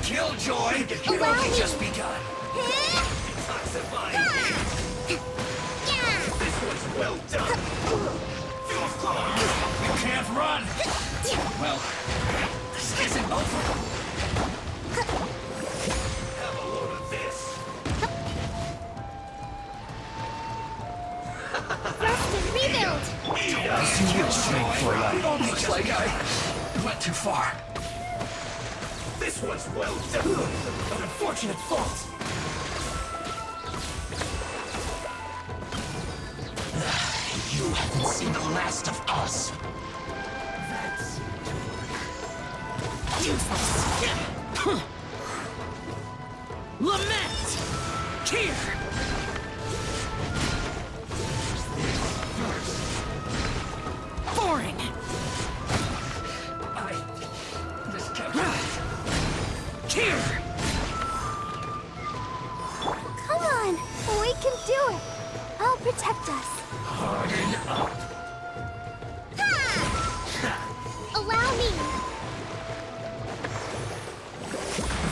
Killjoy! You've only just begun. Detoxifying. This was well done. You can't run. Well, this isn't over. Have a load of this. Rest and rebuild! This real strength for life. It looks like I went too far. This was well done. An unfortunate fault. You haven't seen the last of us. That's useless. Lament! Here! Boring! This can't... Here! Come on! We can do it! I'll protect us. Harden up. Allow me!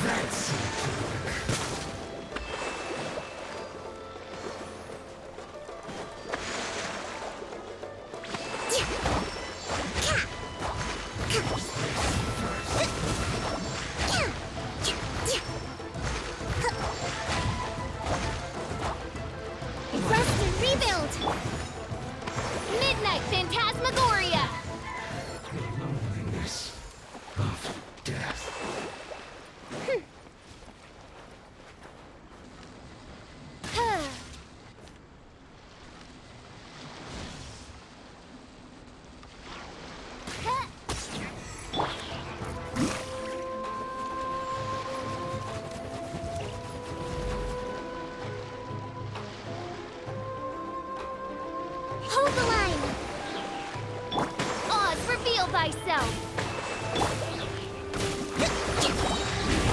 That's... Rest and rebuild! Midnight Phantasmagoria! The loneliness of death. Hold the line! Oz, reveal thyself!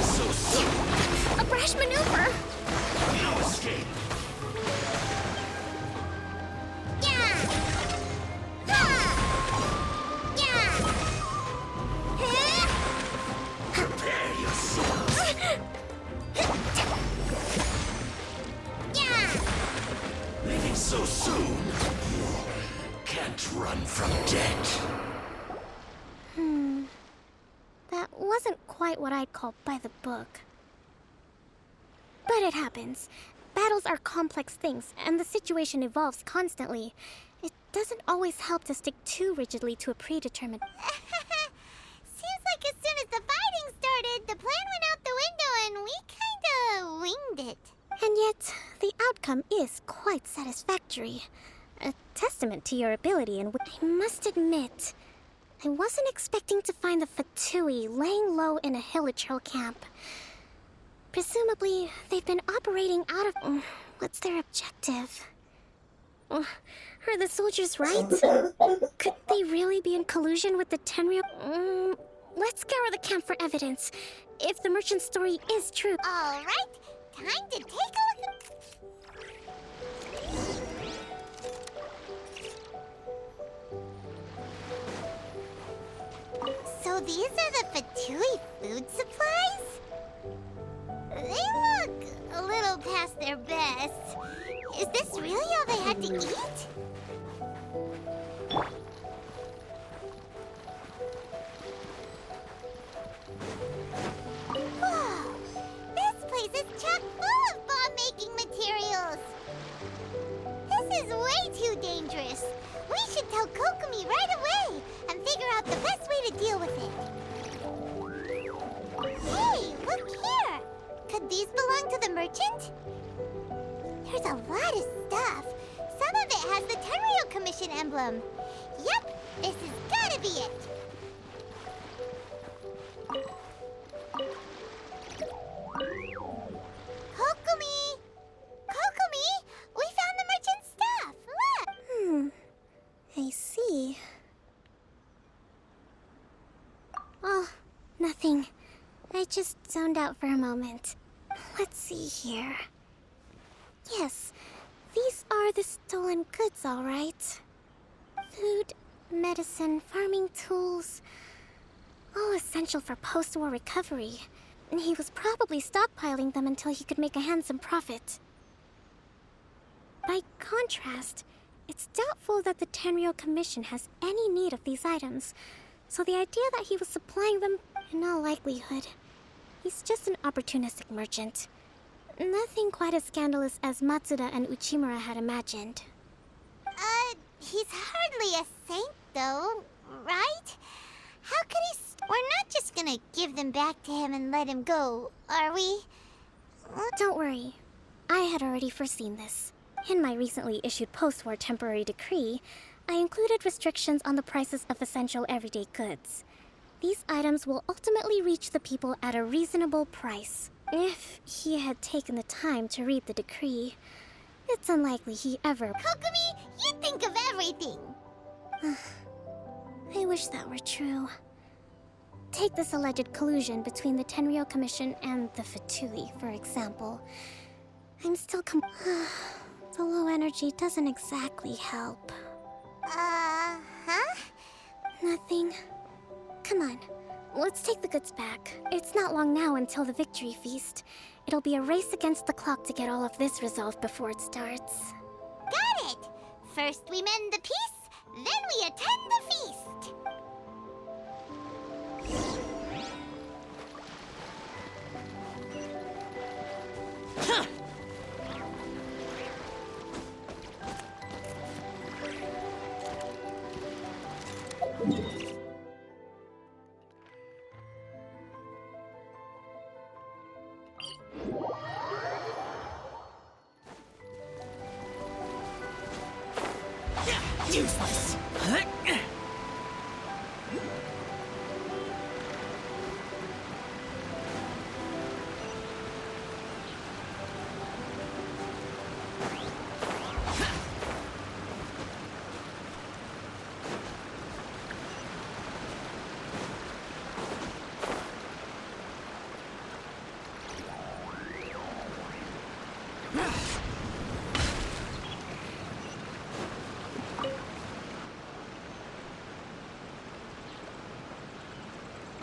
So soon. A brash maneuver! No escape. Yeah! Ha! Yeah! Prepare yourselves. Yeah! Leaving so soon. Can't run from death. That wasn't quite what I'd call by the book. But it happens. Battles are complex things, and the situation evolves constantly. It doesn't always help to stick too rigidly to a predetermined... Seems like as soon as the fighting started, the plan went out the window and we kinda winged it. And yet, the outcome is quite satisfactory. A testament to your ability, and I must admit, I wasn't expecting to find the Fatui laying low in a Hilichurl camp. Presumably, they've been operating out of... what's their objective? Are the soldiers right? Could they really be in collusion with the Tenryou? Let's scour the camp for evidence. If the merchant's story is true... All right, time to take a look. So these are the Fatui food supplies? They look a little past their best. Is this really all they had to eat? Whoa! This place is chock full of bomb-making materials! This is way too dangerous! We should tell Kokomi right away and figure out the best way to deal with it. Hey, look here! Could these belong to the merchant? There's a lot of stuff. Some of it has the Tenryou Commission emblem. Yep, this has gotta be it. Kokomi! Kokomi! We found the merchant's stuff! Look! I see. Oh, nothing. I just zoned out for a moment. Let's see here. Yes, these are the stolen goods, all right. Food, medicine, farming tools. All essential for post-war recovery. He was probably stockpiling them until he could make a handsome profit. By contrast, it's doubtful that the Tenryou Commission has any need of these items, so the idea that he was supplying them, in all likelihood, he's just an opportunistic merchant. Nothing quite as scandalous as Matsuda and Uchimura had imagined. He's hardly a saint, though, right? How could he... We're not just gonna give them back to him and let him go, are we? Don't worry. I had already foreseen this. In my recently issued post-war temporary decree, I included restrictions on the prices of essential everyday goods. These items will ultimately reach the people at a reasonable price. If he had taken the time to read the decree, it's unlikely he ever... Kokumi, you think of everything! I wish that were true. Take this alleged collusion between the Tenryou Commission and the Fatui, for example. I'm still The low energy doesn't exactly help. Huh? Nothing. Come on, let's take the goods back. It's not long now until the victory feast. It'll be a race against the clock to get all of this resolved before it starts. Got it! First we mend the peace, then we attend the feast! Useless.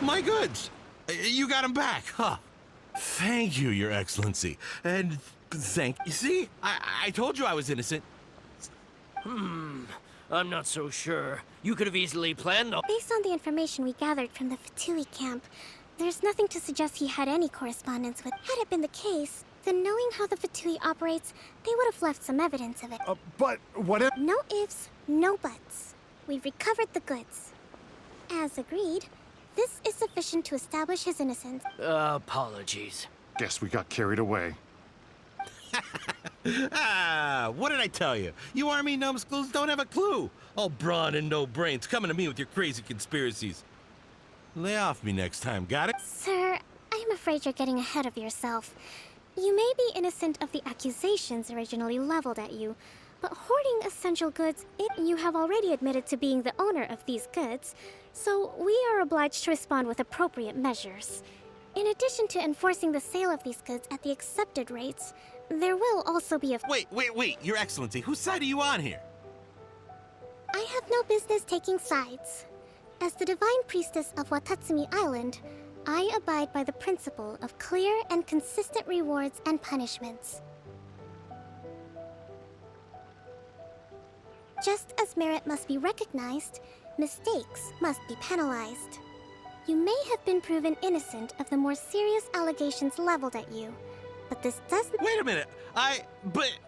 My goods! You got them back, huh? Thank you, Your Excellency. And thank you. See? I told you I was innocent. I'm not so sure. You could have easily planned all... Based on the information we gathered from the Fatui camp, there's nothing to suggest he had any correspondence with. Had it been the case, then knowing how the Fatui operates, they would have left some evidence of it. But what if... No ifs, no buts. We've recovered the goods. As agreed, this is sufficient to establish his innocence. Apologies. Guess we got carried away. What did I tell you? You army numbskulls don't have a clue. All brawn and no brains coming to me with your crazy conspiracies. Lay off me next time, got it? Sir, I'm afraid you're getting ahead of yourself. You may be innocent of the accusations originally leveled at you, but hoarding essential goods, you have already admitted to being the owner of these goods, so we are obliged to respond with appropriate measures. In addition to enforcing the sale of these goods at the accepted rates, there will also be a... Wait, Your Excellency, whose side are you on here? I have no business taking sides. As the Divine Priestess of Watatsumi Island, I abide by the principle of clear and consistent rewards and punishments. Just as merit must be recognized, mistakes must be penalized. You may have been proven innocent of the more serious allegations leveled at you, but this doesn't... Wait a minute,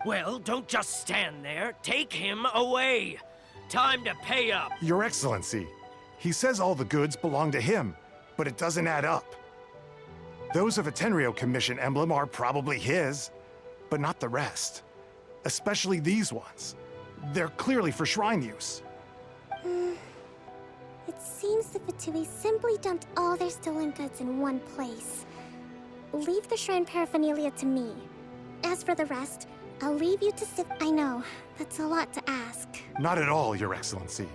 Well, don't just stand there. Take him away. Time to pay up. Your Excellency, he says all the goods belong to him, but it doesn't add up. Those of a Tenryou Commission emblem are probably his, but not the rest. Especially these ones. They're clearly for shrine use. It seems the Fatui simply dumped all their stolen goods in one place. Leave the shrine paraphernalia to me. As for the rest, I'll leave you to sit... I know, that's a lot to ask. Not at all, Your Excellency.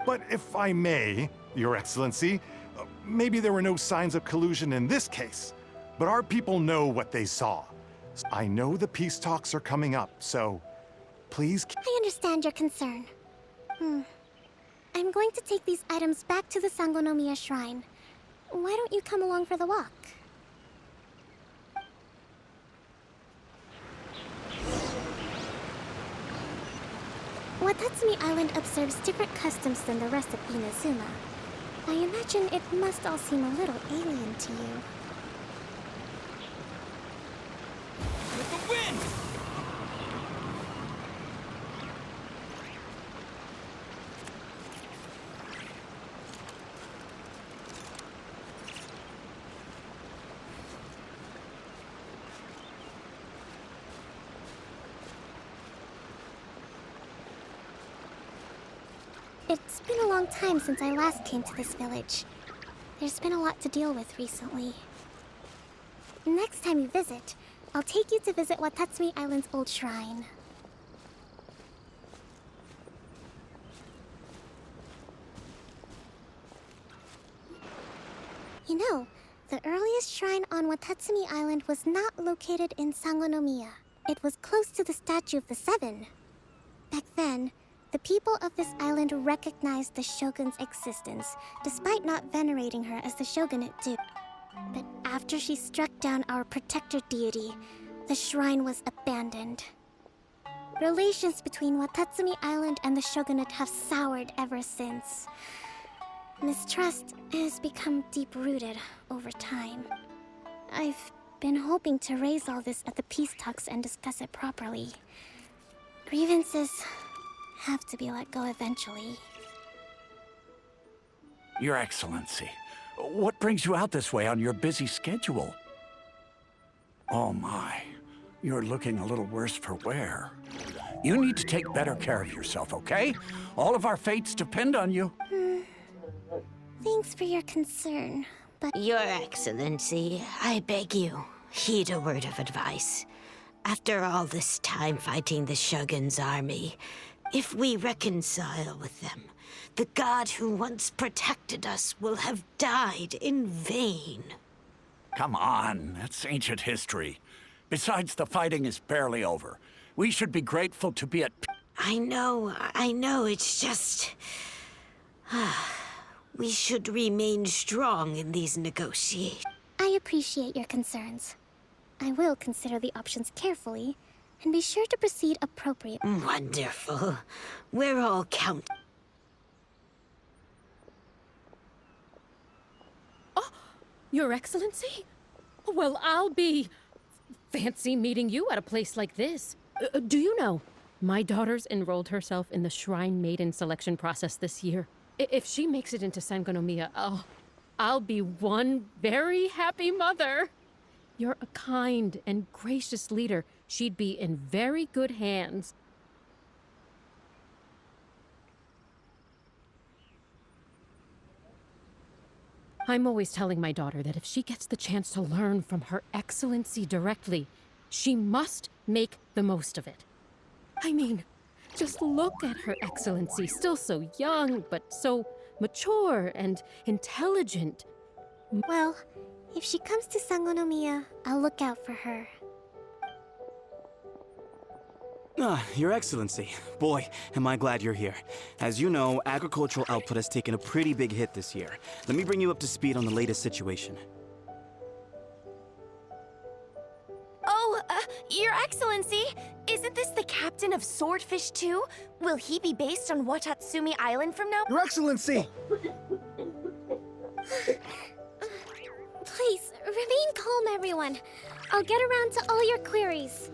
But if I may, Your Excellency, maybe there were no signs of collusion in this case, but our people know what they saw. I know the peace talks are coming up, so please... I understand your concern. I'm going to take these items back to the Sangonomiya Shrine. Why don't you come along for the walk? Watatsumi Island observes different customs than the rest of Inazuma. I imagine it must all seem a little alien to you. With the wind! It's been a long time since I last came to this village. There's been a lot to deal with recently. Next time you visit, I'll take you to visit Watatsumi Island's old shrine. You know, the earliest shrine on Watatsumi Island was not located in Sangonomiya. It was close to the Statue of the Seven. Back then, the people of this island recognized the shogun's existence, despite not venerating her as the shogunate do. But after she struck down our protector deity, the shrine was abandoned. Relations between Watatsumi Island and the shogunate have soured ever since. Mistrust has become deep-rooted over time. I've been hoping to raise all this at the peace talks and discuss it properly. Grievances have to be let go eventually. Your Excellency, what brings you out this way on your busy schedule? Oh my, you're looking a little worse for wear. You need to take better care of yourself, okay? All of our fates depend on you. Thanks for your concern, but Your Excellency, I beg you, heed a word of advice. After all this time fighting the Shogun's army, if we reconcile with them, the god who once protected us will have died in vain. Come on, that's ancient history. Besides, the fighting is barely over. We should be grateful to be at I know, it's just... we should remain strong in these negotiations. I appreciate your concerns. I will consider the options carefully and be sure to proceed appropriately. Wonderful. We're all count. Your Excellency? Well, I'll be... fancy meeting you at a place like this. Do you know, my daughter's enrolled herself in the Shrine Maiden selection process this year. If she makes it into Sangonomiya, I'll be one very happy mother. You're a kind and gracious leader. She'd be in very good hands. I'm always telling my daughter that if she gets the chance to learn from Her Excellency directly, she must make the most of it. I mean, just look at Her Excellency, still so young, but so mature and intelligent. Well, if she comes to Sangonomiya, I'll look out for her. Your Excellency. Boy, am I glad you're here. As you know, agricultural output has taken a pretty big hit this year. Let me bring you up to speed on the latest situation. Oh, Your Excellency, isn't this the captain of Swordfish 2? Will he be based on Watatsumi Island from now? Your Excellency! Please, remain calm, everyone. I'll get around to all your queries.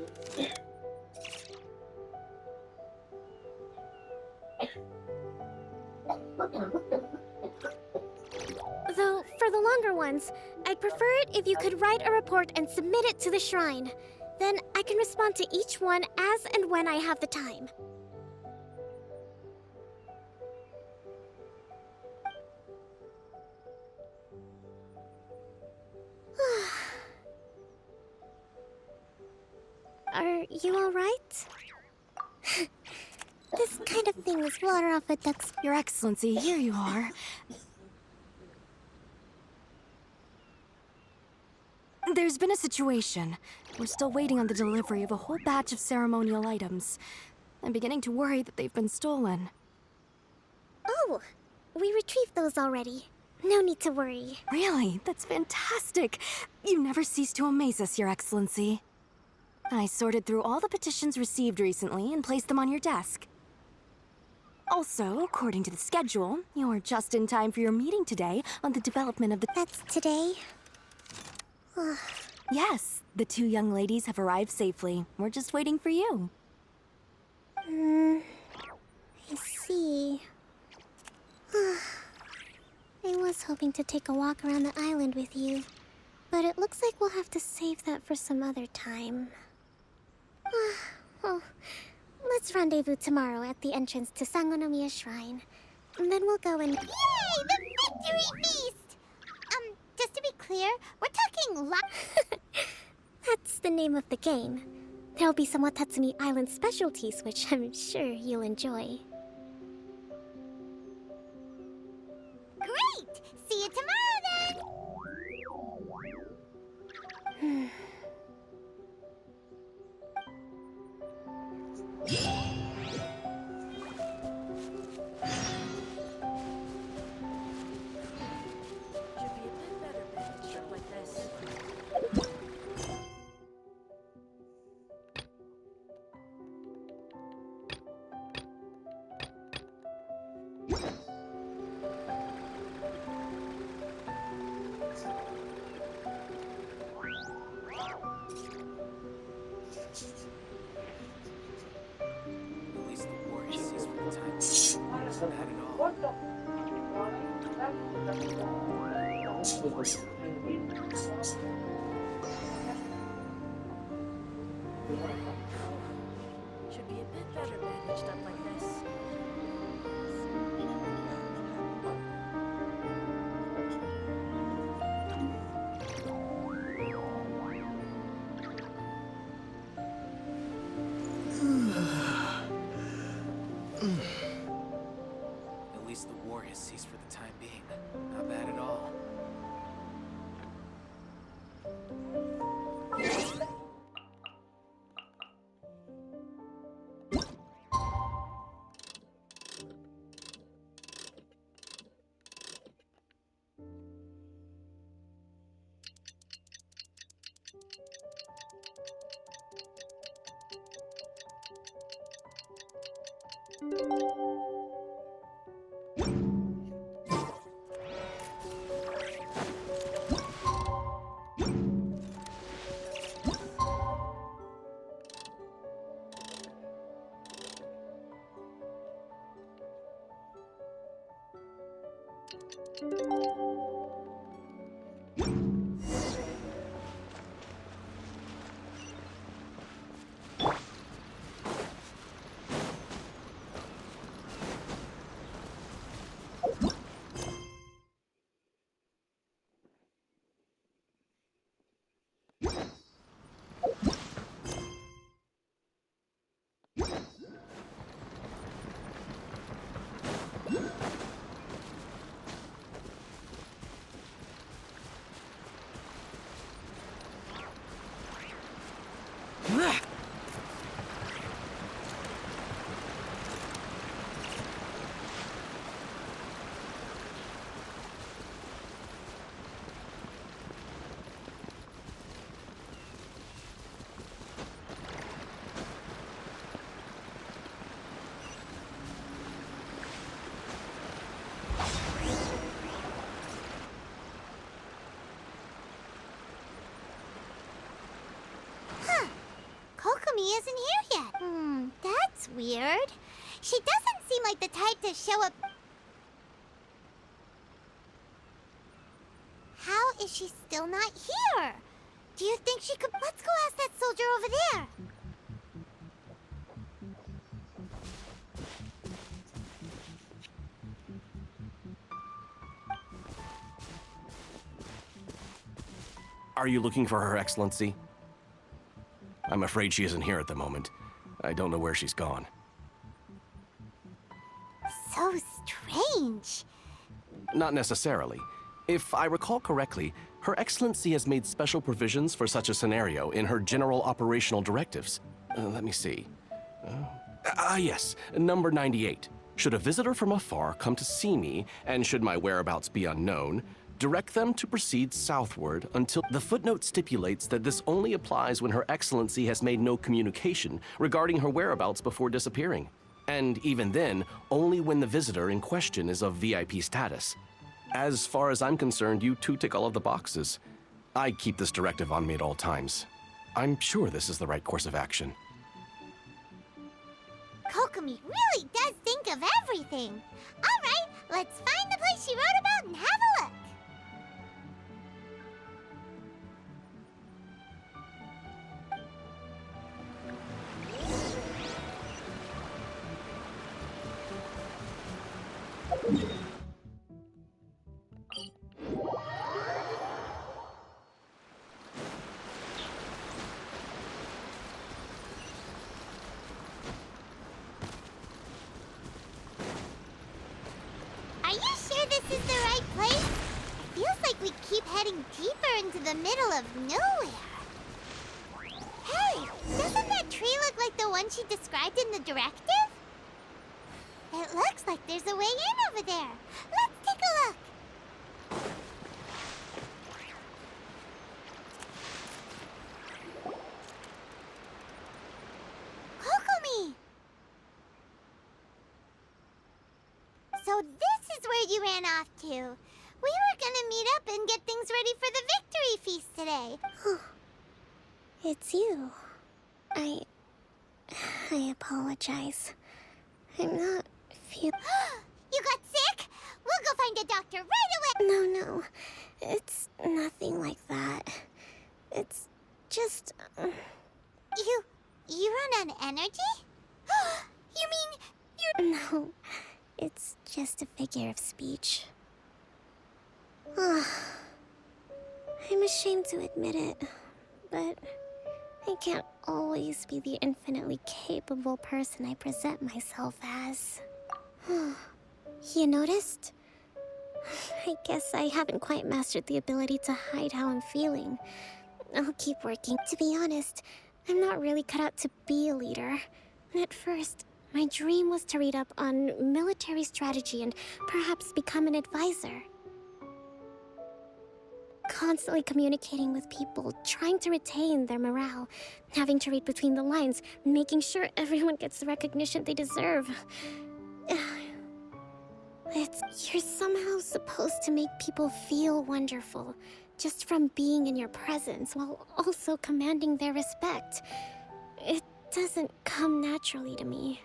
Though, for the longer ones, I'd prefer it if you could write a report and submit it to the shrine. Then I can respond to each one as and when I have the time. Are you all right? This kind of thing is water off a duck's... Your Excellency, here you are. There's been a situation. We're still waiting on the delivery of a whole batch of ceremonial items. I'm beginning to worry that they've been stolen. Oh, we retrieved those already. No need to worry. Really? That's fantastic. You never cease to amaze us, Your Excellency. I sorted through all the petitions received recently and placed them on your desk. Also, according to the schedule, you're just in time for your meeting today on the development of the... That's today? Yes, the two young ladies have arrived safely. We're just waiting for you. I see. I was hoping to take a walk around the island with you, but it looks like we'll have to save that for some other time. Well, let's rendezvous tomorrow at the entrance to Sangonomiya Shrine. And then we'll go and... Yay! The victory feast! Just to be clear, we're talking That's the name of the game. There'll be some Watatsumi Island specialties, which I'm sure you'll enjoy. Great! See you tomorrow then! Should be a bit better bandaged up like this. At least the war is ceased for the time. Not bad at all. Should be a bit better bandaged up like this. At least the war has ceased for the time being. Not bad at all. Kokomi isn't here yet. That's weird. She doesn't seem like the type to show up. How is she still not here? Do you think she could... Let's go ask that soldier over there. Are you looking for Her Excellency? I'm afraid she isn't here at the moment. I don't know where she's gone. So strange. Not necessarily. If I recall correctly, Her Excellency has made special provisions for such a scenario in her general operational directives. Let me see. Yes, number 98. Should a visitor from afar come to see me, and should my whereabouts be unknown, direct them to proceed southward until... The footnote stipulates that this only applies when Her Excellency has made no communication regarding her whereabouts before disappearing. And even then, only when the visitor in question is of VIP status. As far as I'm concerned, you two tick all of the boxes. I keep this directive on me at all times. I'm sure this is the right course of action. Kokomi really does think of everything. All right, let's find the place she wrote about and have a look. Are you sure this is the right place? It feels like we keep heading deeper into the middle of nowhere. Hey, doesn't that tree look like the one she described in the directive? It looks like there's a way in over there. Let's take a look. Kokomi! So this is where you ran off to. We were gonna meet up and get things ready for the victory feast today. It's you. I apologize. I'm not feel. You got sick? We'll go find a doctor right away. No. It's nothing like that. It's just. You run on energy? You mean you're... No. It's just a figure of speech. I'm ashamed to admit it, but I can't always be the infinitely capable person I present myself as. You noticed? I guess I haven't quite mastered the ability to hide how I'm feeling. I'll keep working. To be honest, I'm not really cut out to be a leader. At first, my dream was to read up on military strategy and perhaps become an advisor. Constantly communicating with people, trying to retain their morale, having to read between the lines, making sure everyone gets the recognition they deserve. You're somehow supposed to make people feel wonderful, just from being in your presence, while also commanding their respect. It doesn't come naturally to me.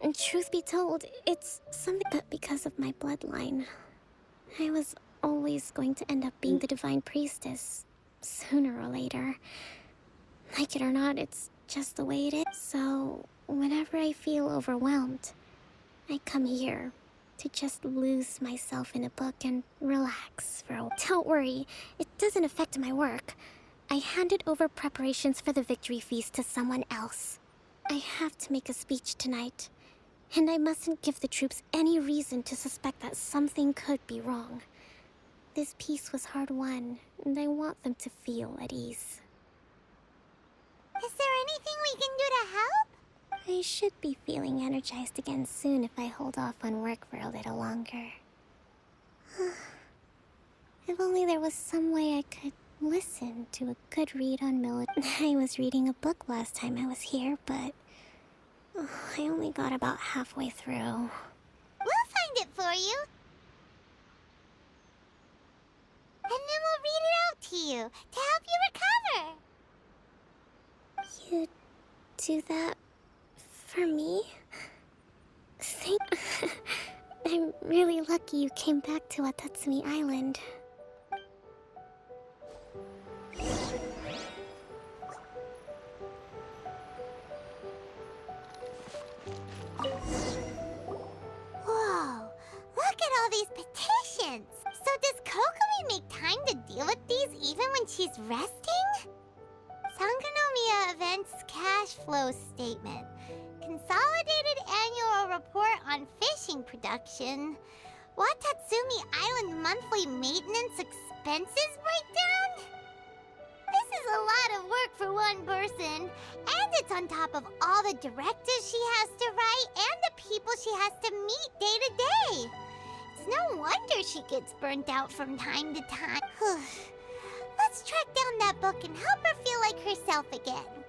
And truth be told, it's something but because of my bloodline. I was always going to end up being the divine priestess, sooner or later. Like it or not, it's just the way it is. So, whenever I feel overwhelmed, I come here to just lose myself in a book and relax for a while. Don't worry, it doesn't affect my work. I handed over preparations for the victory feast to someone else. I have to make a speech tonight, and I mustn't give the troops any reason to suspect that something could be wrong. This peace was hard-won, and I want them to feel at ease. Is there anything we can do to help? I should be feeling energized again soon if I hold off on work for a little longer. If only there was some way I could listen to a good read on military. I was reading a book last time I was here, but I only got about halfway through. We'll find it for you. And then we'll read it out to you to help you recover. You do that for me? I'm really lucky you came back to Watatsumi Island. Whoa, look at all these petitions. So does Kokomi make time to deal with these even when she's resting? Sangonomiya Events Cash Flow Statement. Consolidated Annual Report on Fishing Production. Watatsumi Island Monthly Maintenance Expenses Breakdown? This is a lot of work for one person. And it's on top of all the directives she has to write and the people she has to meet day to day. It's no wonder she gets burnt out from time to time. Let's track down that book and help her feel like herself again.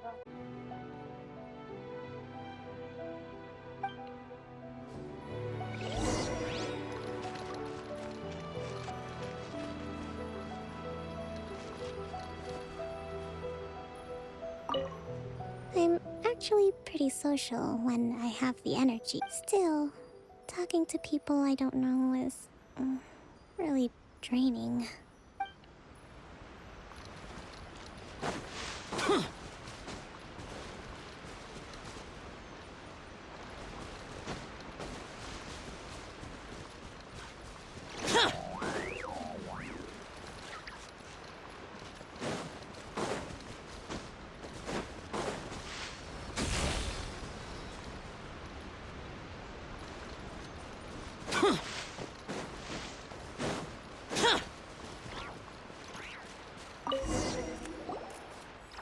actually pretty social when I have the energy. Still, talking to people I don't know is really draining.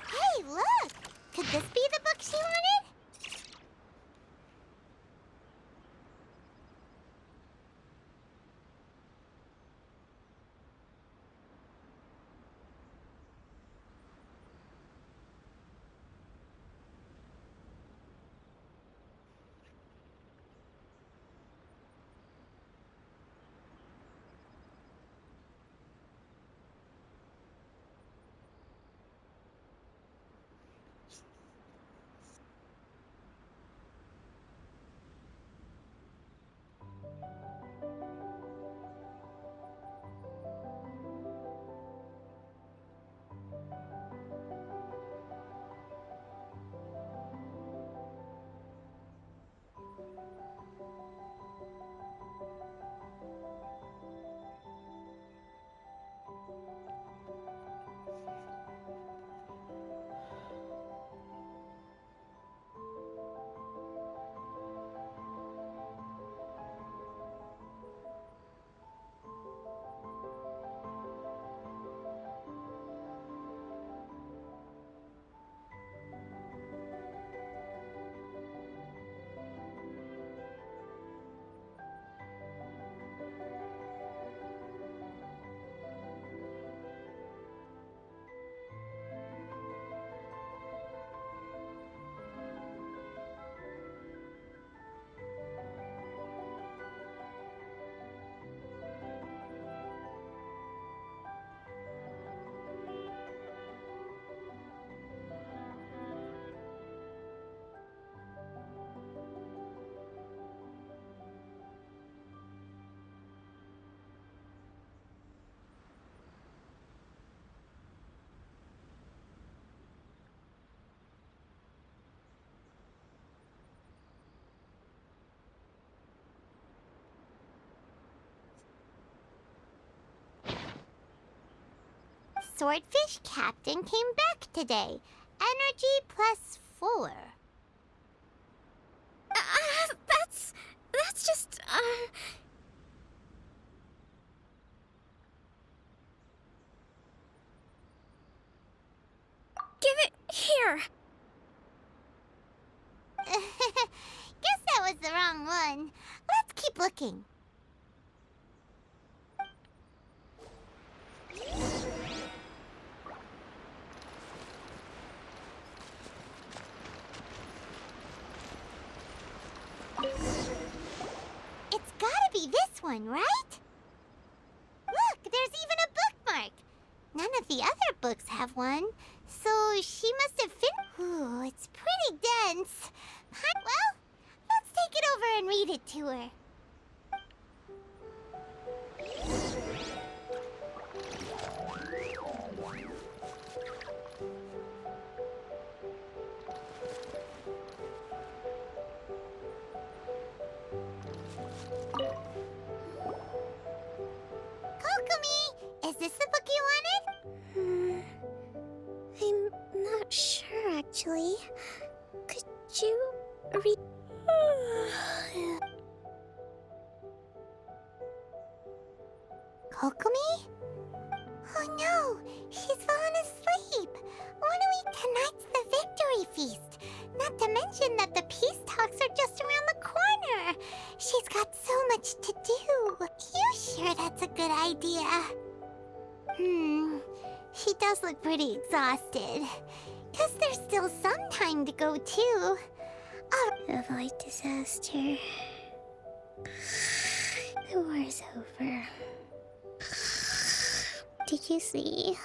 Hey, look! Could this be the book she wanted? Swordfish Captain came back today. Energy +4. That's just, Give it here! Guess that was the wrong one. Let's keep looking. It's gotta be this one, right? Look, there's even a bookmark. None of the other books have one, so she must have Ooh, it's pretty dense. Well, let's take it over and read it to her. Kokomi, is this the book you wanted? I'm not sure, actually. Could you read? Kokomi? Oh no, she's fallen asleep. Tonight's the victory feast. Not to mention that the peace talks are just around the corner. She's got so much to do. You sure that's a good idea? She does look pretty exhausted. Guess there's still some time to go, too. Avoid disaster. The war's over. Did you see?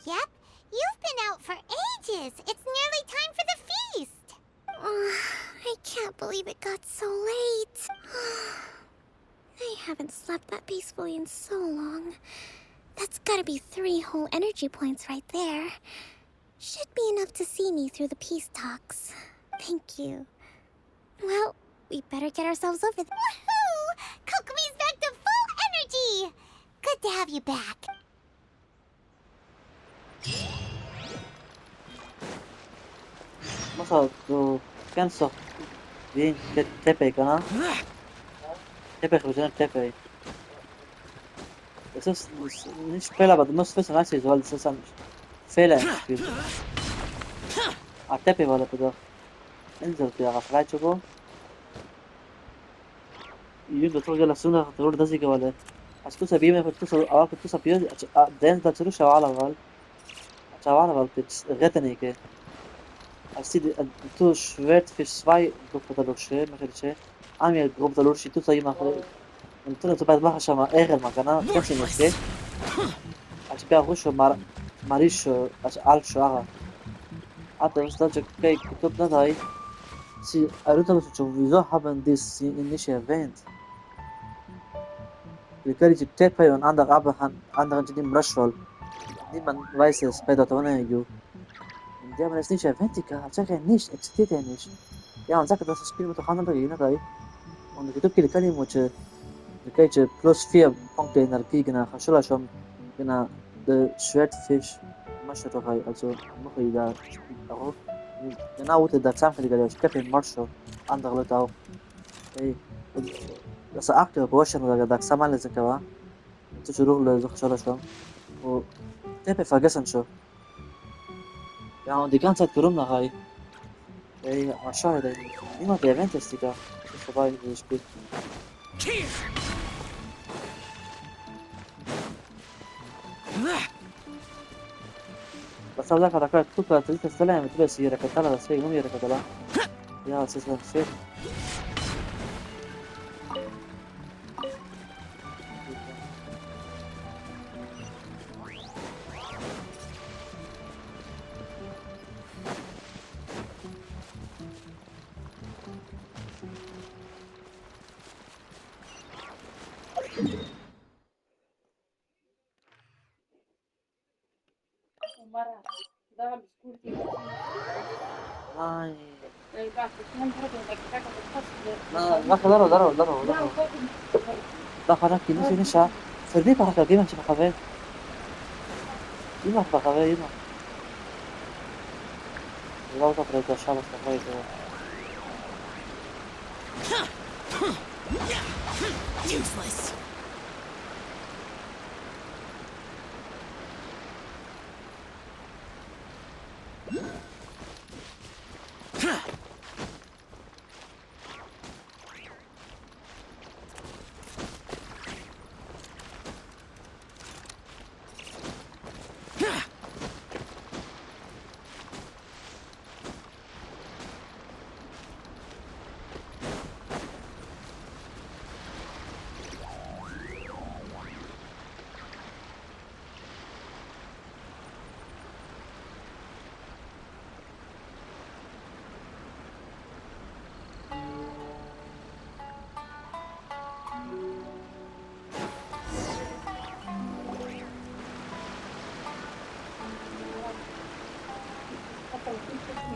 Yep, you've been out for ages. It's nearly time for the feast. I can't believe it got so late. I haven't slept that peacefully in so long. That's gotta be 3 whole energy points right there. Should be enough to see me through the peace talks. Thank you. Well, we better get ourselves over there. Woohoo! Kokomi's back to full energy! Good to have you back. Masa tu kan sok din tepe kana tepe خرجنا tepe اساس nicht Fehler aber du musst wissen was ich soll das ist ein Fehler im Spiel tepe ولا كده انزل يا غفلات شوفوا يجي تقول يلا سونا تقول ده زي ولا عشان tu sabia mas tu sabia dentro da tiro chavala val retene que assim tu schwert für 2 gruppe da loche ما كده عامل جروب da loche tu sai ma قلت له تبعد معها عشان اخر مكانها كاسي نسكي عشان بيها غشو ماريش عشان ألف شو حتى مستنجك كي كتب نتاي sie erläutern uns schon, wieso haben die sie nicht erwähnt? Wie kann ich Tepe und andere die im Rashfall? Niemand weiß es bei der Torneo. Und die haben es nicht erwähnt, ich sage nicht, existiert ja nicht. Ja, und sagt, dass das Spiel mit der Hand dabei. Und ich glaube, die kann ich muss كيتش بلس 4 Punkte Energie genau خشلا schon genau der Schwertfisch مشروع هاي also noch da auch genau wurde da zusammen gerade ich habe Marshall andere Leute auch ey das aktuell Groschen oder da zusammen lesen kann und zu ruhen so خشلا schon und Tepe vergessen schon ja und die ganze Zeit Corona هاي ey mal schauen da niemand erwähnt es die da ist vorbei das Spiel بس هذاك ركعت كتلة تلت السلام تبس هي ركعتها بس هي مو هي ركعتها يا أساسا سير Ay. لا ضرب لا خلاص كده سيني شا فردي بقى كده مش بخبر يما بخبر يما لا تفرق ده شابه تفرق Useless.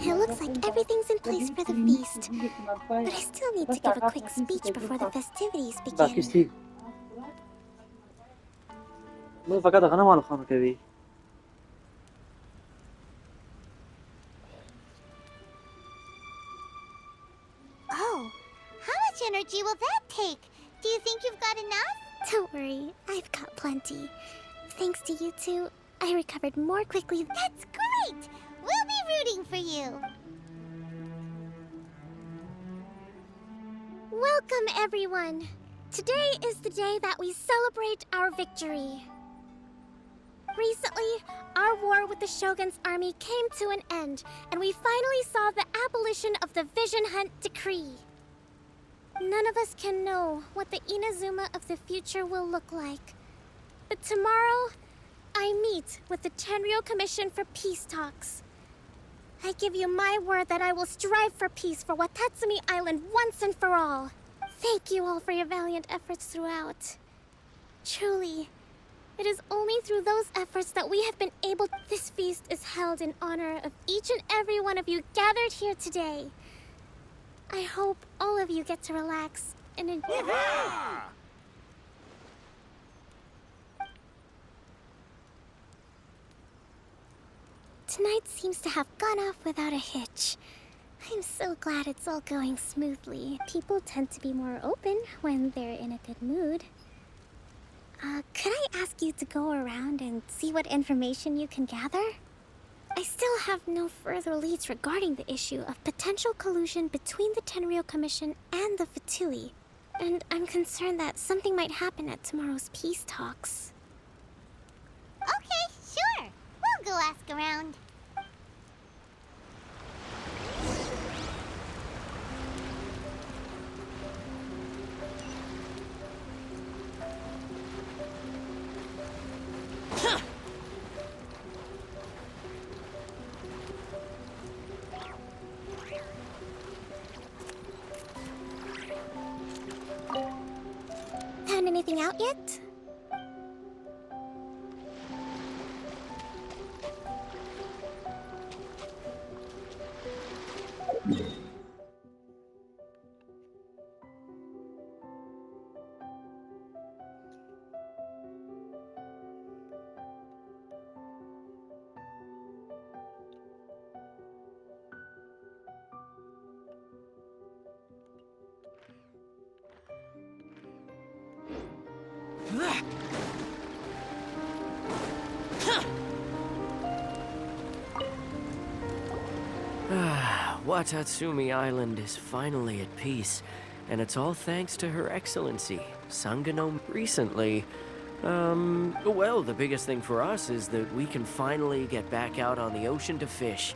It looks like everything's in place for the feast. But I still need to give a quick speech before the festivities begin. مو فقط غنم ولا خانة كبير Oh, how much energy will that take? Do you think you've got enough? Don't worry, I've got plenty. Thanks to you two, I recovered more quickly. That's great! We'll be rooting for you. Welcome, everyone. Today is the day that we celebrate our victory. Recently, our war with the Shogun's army came to an end, and we finally saw the abolition of the Vision Hunt Decree. None of us can know what the Inazuma of the future will look like. But tomorrow, I meet with the Tenryou Commission for peace talks. I give you my word that I will strive for peace for Watatsumi Island once and for all. Thank you all for your valiant efforts throughout. Truly, it is only through those efforts that we have been able. This feast is held in honor of each and every one of you gathered here today. I hope all of you get to relax and enjoy. Tonight seems to have gone off without a hitch. I'm so glad it's all going smoothly. People tend to be more open when they're in a good mood. Could I ask you to go around and see what information you can gather? I still have no further leads regarding the issue of potential collusion between the Tenryou Commission and the Fatui, and I'm concerned that something might happen at tomorrow's peace talks. Okay, sure. We'll go ask around. Found anything out yet? Watatsumi Island is finally at peace, and it's all thanks to Her Excellency, Sangano. Recently, well, the biggest thing for us is that we can finally get back out on the ocean to fish.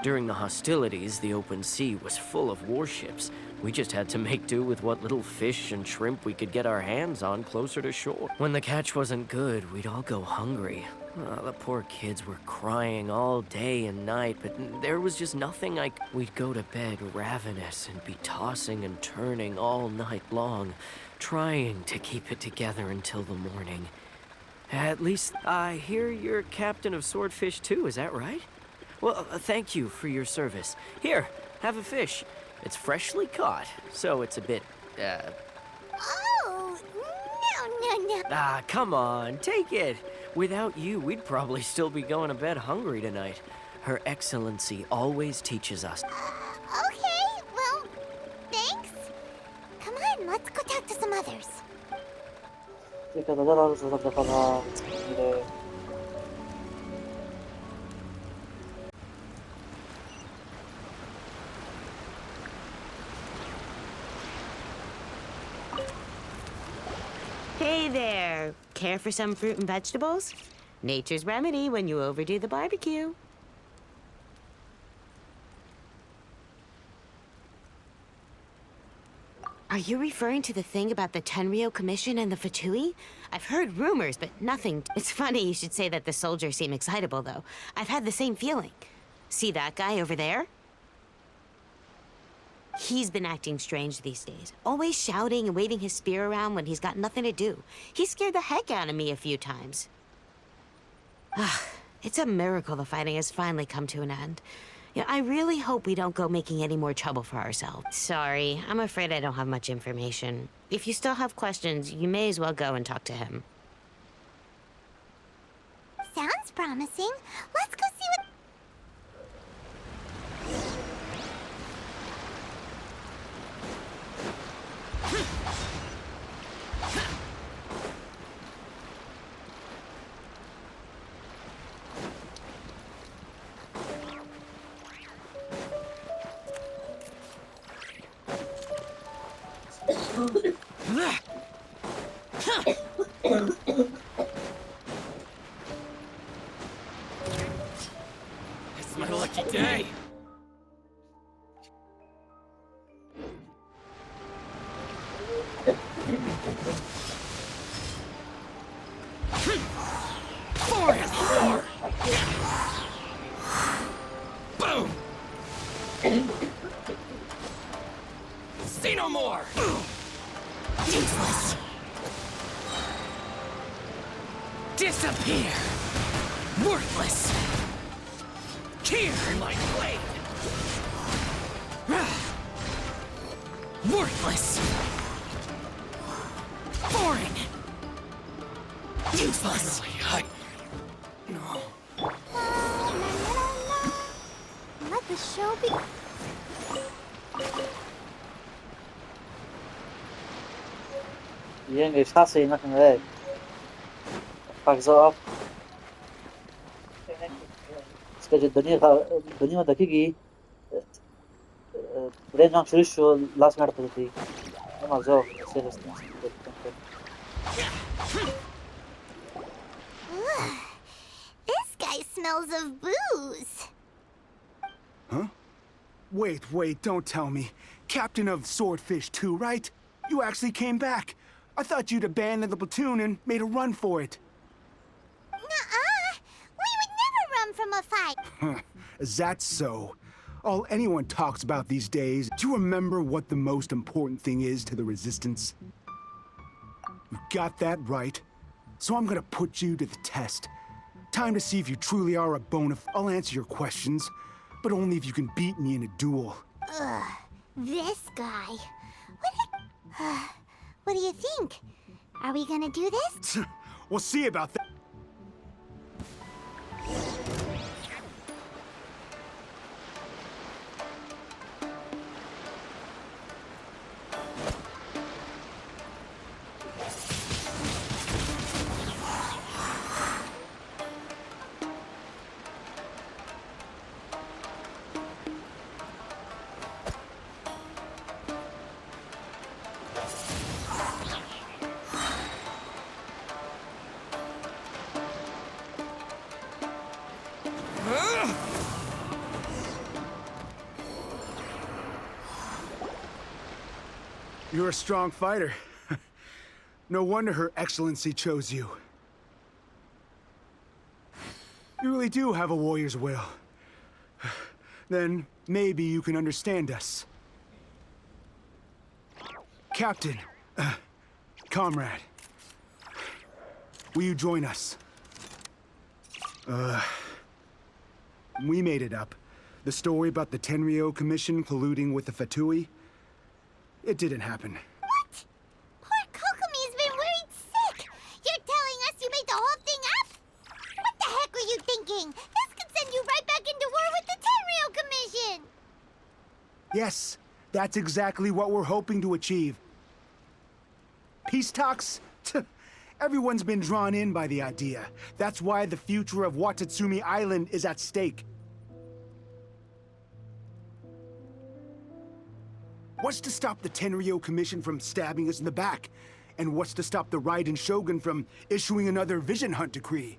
During the hostilities, the open sea was full of warships. We just had to make do with what little fish and shrimp we could get our hands on closer to shore. When the catch wasn't good, we'd all go hungry. The poor kids were crying all day and night, but there was just nothing We'd go to bed ravenous and be tossing and turning all night long, trying to keep it together until the morning. At least, I hear you're captain of Swordfish too, is that right? Well, thank you for your service. Here, have a fish. It's freshly caught, so it's a bit, Oh, no. Ah, come on, take it. Without you, we'd probably still be going to bed hungry tonight. Her Excellency always teaches us. Okay, well, thanks. Come on, let's go talk to some others. Teka, nadala sa pagkakala. Hey there! Care for some fruit and vegetables? Nature's remedy when you overdo the barbecue. Are you referring to the thing about the Tenryou Commission and the Fatui? I've heard rumors, but nothing. It's funny you should say that the soldiers seem excitable, though. I've had the same feeling. See that guy over there? He's been acting strange these days. Always shouting and waving his spear around when he's got nothing to do. He scared the heck out of me a few times. It's a miracle the fighting has finally come to an end. Yeah, I really hope we don't go making any more trouble for ourselves. Sorry, I'm afraid I don't have much information. If you still have questions, you may as well go and talk to him. Sounds promising. Let's go see what... It's my lucky day. Say no more! Useless. Disappear! Worthless. Here, my blade! Worthless. Boring. Useless. La, la, la, la. Let the show be. Yun guys, kasi na kanila Pag-zo up. Skajit dunia dakiki. Renang Shrisho last minute pagati. Mag-zo. Seriously. This guy smells of booze. Huh? Wait, don't tell me. Captain of Swordfish 2, right? You actually came back. I thought you'd abandoned the platoon and made a run for it. Nuh-uh. We would never run from a fight. Is that so? All anyone talks about these days, do you remember what the most important thing is to the Resistance? You got that right. So I'm gonna put you to the test. Time to see if you truly are a I'll answer your questions, but only if you can beat me in a duel. Ugh, this guy. What do you think? Are we gonna do this? We'll see about that. You're a strong fighter. No wonder Her Excellency chose you. You really do have a warrior's will. Then maybe you can understand us. Captain, comrade, will you join us? We made it up. The story about the Tenryo Commission colluding with the Fatui, it didn't happen. What? Poor Kokomi's been worried sick. You're telling us you made the whole thing up? What the heck were you thinking? This could send you right back into war with the Tenryo Commission. Yes, that's exactly what we're hoping to achieve. Peace talks? Everyone's been drawn in by the idea. That's why the future of Watatsumi Island is at stake. What's to stop the Tenryo Commission from stabbing us in the back? And what's to stop the Raiden Shogun from issuing another Vision Hunt decree?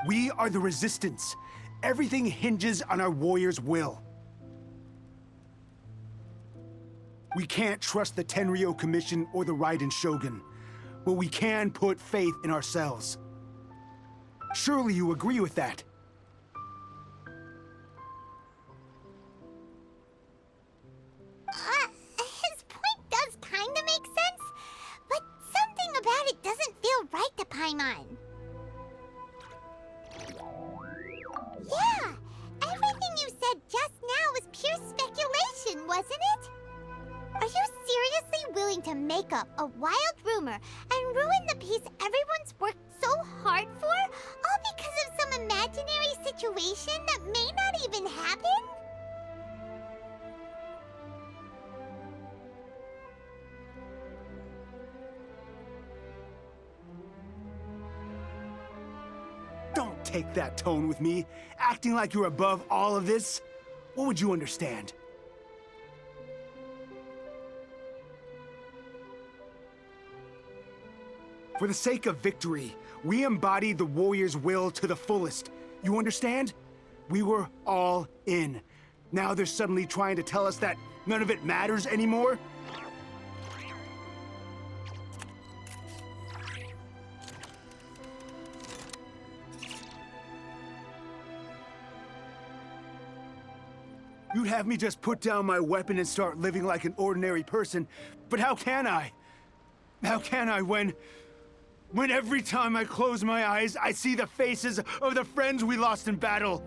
We are the Resistance. Everything hinges on our warrior's will. We can't trust the Tenryo Commission or the Raiden Shogun, but we can put faith in ourselves. Surely you agree with that? His point does kinda make sense, but something about it doesn't feel right to Paimon. Yeah, everything you said just now was pure speculation, wasn't it? Are you seriously willing to make up a wild rumor and ruin the peace everyone's worked so hard for, all because of some imaginary situation that may not even happen? Don't take that tone with me, acting like you're above all of this. What would you understand? For the sake of victory, we embodied the warrior's will to the fullest. You understand? We were all in. Now they're suddenly trying to tell us that none of it matters anymore? You'd have me just put down my weapon and start living like an ordinary person, but how can I? How can I when every time I close my eyes, I see the faces of the friends we lost in battle?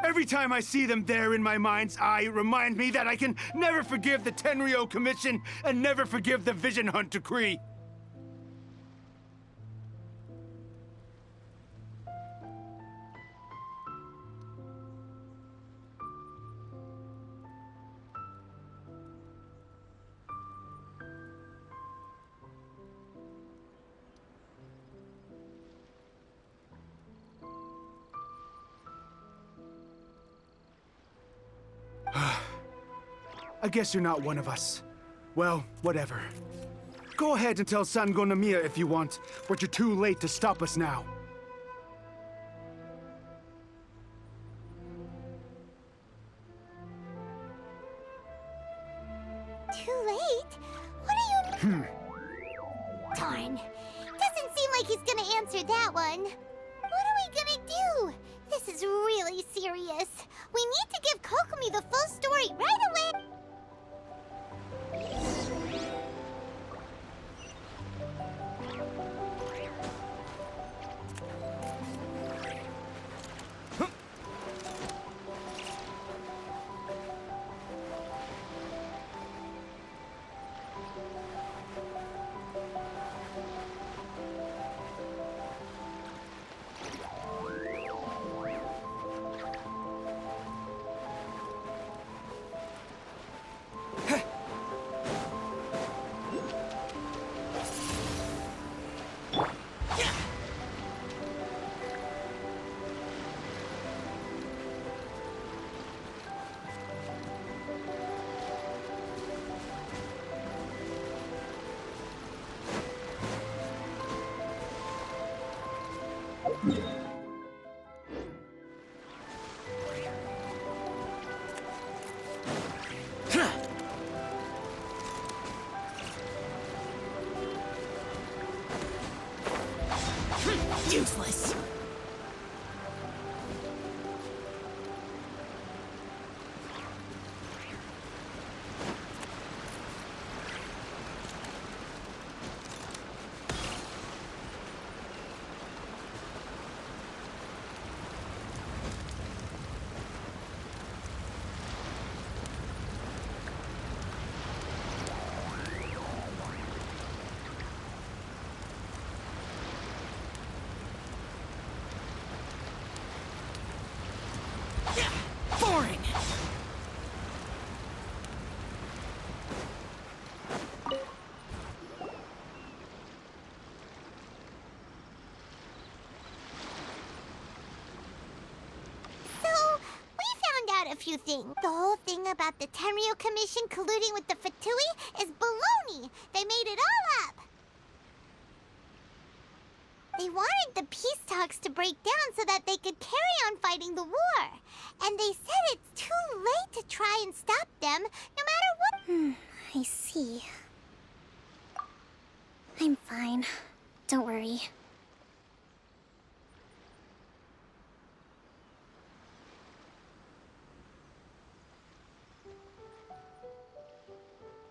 Every time I see them there in my mind's eye, it reminds me that I can never forgive the Tenryo Commission and never forgive the Vision Hunt Decree. I guess you're not one of us. Well, whatever. Go ahead and tell Sango Nomiya if you want, but you're too late to stop us now. Too late? What are you... Darn. Doesn't seem like he's gonna answer that one. What are we gonna do? This is really serious. We need to give Kokomi the full story right away. Useless. Boring. A few things. The whole thing about the Tenryo Commission colluding with the Fatui is baloney. They made it all up. They wanted the peace talks to break down so that they could carry on fighting the war. And they said it's too late to try and stop them, no matter what. I see. I'm fine. Don't worry.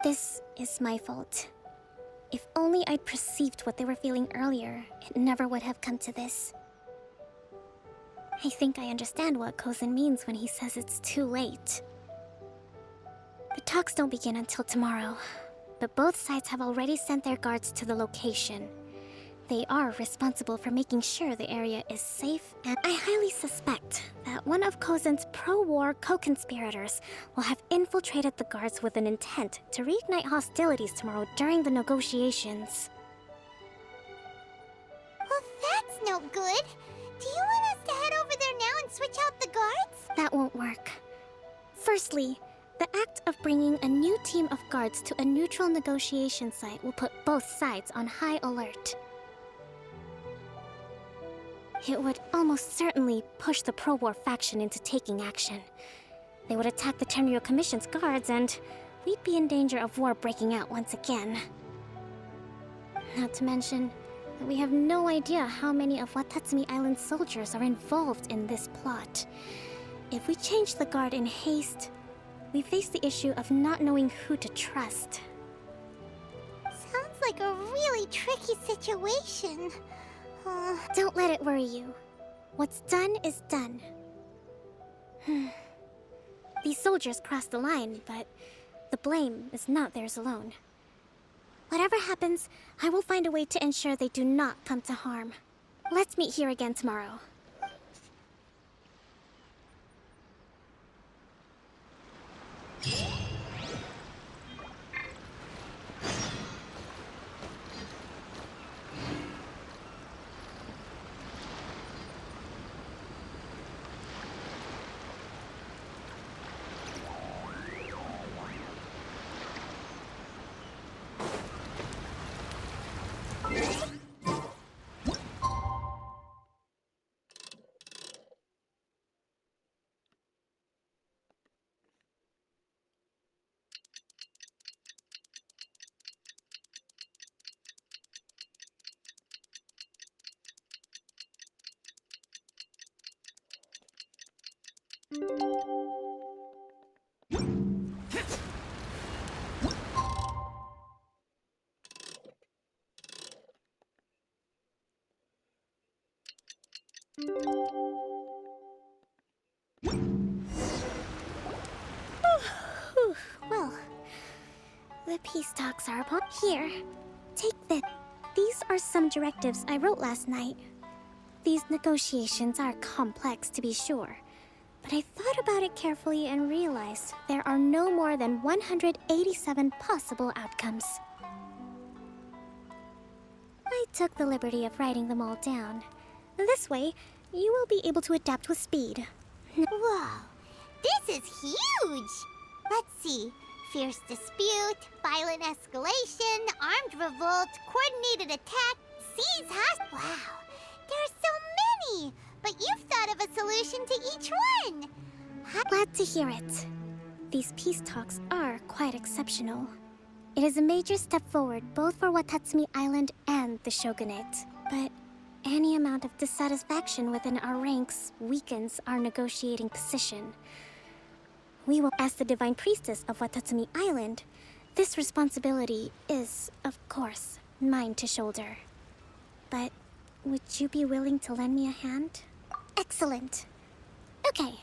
This is my fault. If only I'd perceived what they were feeling earlier, it never would have come to this. I think I understand what Kozin means when he says it's too late. The talks don't begin until tomorrow, but both sides have already sent their guards to the location. They are responsible for making sure the area is safe, and I highly suspect that one of Kozin's pro-war co-conspirators will have infiltrated the guards with an intent to reignite hostilities tomorrow during the negotiations. Well, that's no good. Do you want us to head over there now and switch out the guards? That won't work. Firstly, the act of bringing a new team of guards to a neutral negotiation site will put both sides on high alert. It would almost certainly push the pro-war faction into taking action. They would attack the Tenryou Commission's guards, and we'd be in danger of war breaking out once again. Not to mention that we have no idea how many of Watatsumi Island's soldiers are involved in this plot. If we change the guard in haste, we face the issue of not knowing who to trust. Sounds like a really tricky situation. Don't let it worry you. What's done is done. These soldiers crossed the line, but the blame is not theirs alone. Whatever happens, I will find a way to ensure they do not come to harm. Let's meet here again tomorrow. Well, the peace talks are upon. Here, take this. These are some directives I wrote last night. These negotiations are complex, to be sure, but I thought about it carefully and realized there are no more than 187 possible outcomes. I took the liberty of writing them all down. This way, you will be able to adapt with speed. Whoa, this is huge! Let's see. Fierce dispute, violent escalation, armed revolt, coordinated attack, seize hash. Wow, there are so many! But you've thought of a solution to each one! Glad to hear it. These peace talks are quite exceptional. It is a major step forward both for Watatsumi Island and the Shogunate. But any amount of dissatisfaction within our ranks weakens our negotiating position. We will ask the Divine Priestess of Watatsumi Island. This responsibility is, of course, mine to shoulder. But would you be willing to lend me a hand? Excellent. Okay,